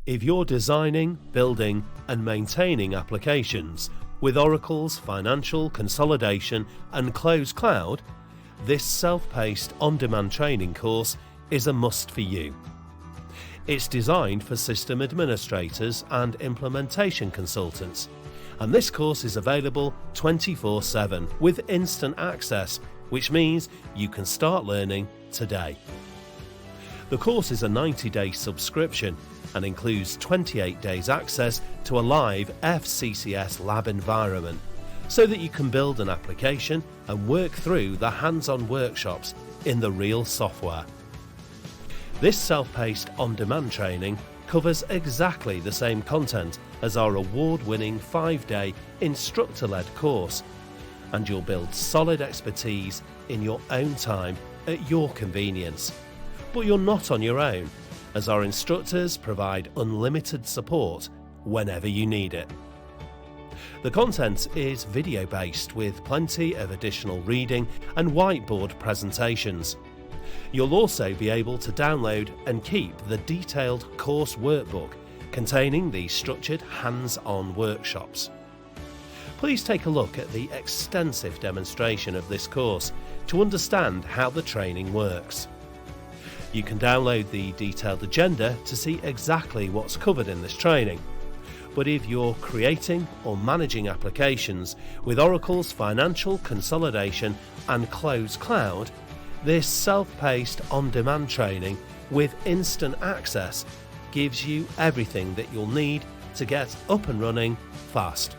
If you're designing, building and maintaining applications with Oracle's financial consolidation and closed cloud, this self-paced on-demand training course is a must for you. It's designed for system administrators and implementation consultants, and this course is available 24/7 with instant access, which means you can start learning today. The course is a 90-day subscription and includes 28 days access to a live FCCS lab environment, so that you can build an application and work through the hands-on workshops in the real software. This self-paced on-demand training covers exactly the same content as our award-winning 5-day instructor-led course, and you'll build solid expertise in your own time at your convenience. But you're not on your own, as our instructors provide unlimited support whenever you need it. The content is video-based with plenty of additional reading and whiteboard presentations. You'll also be able to download and keep the detailed course workbook containing the structured hands-on workshops. Please take a look at the extensive demonstration of this course to understand how the training works. You can download the detailed agenda to see exactly what's covered in this training. But if you're creating or managing applications with Oracle's financial consolidation and closed cloud, this self-paced on-demand training with instant access gives you everything that you'll need to get up and running fast.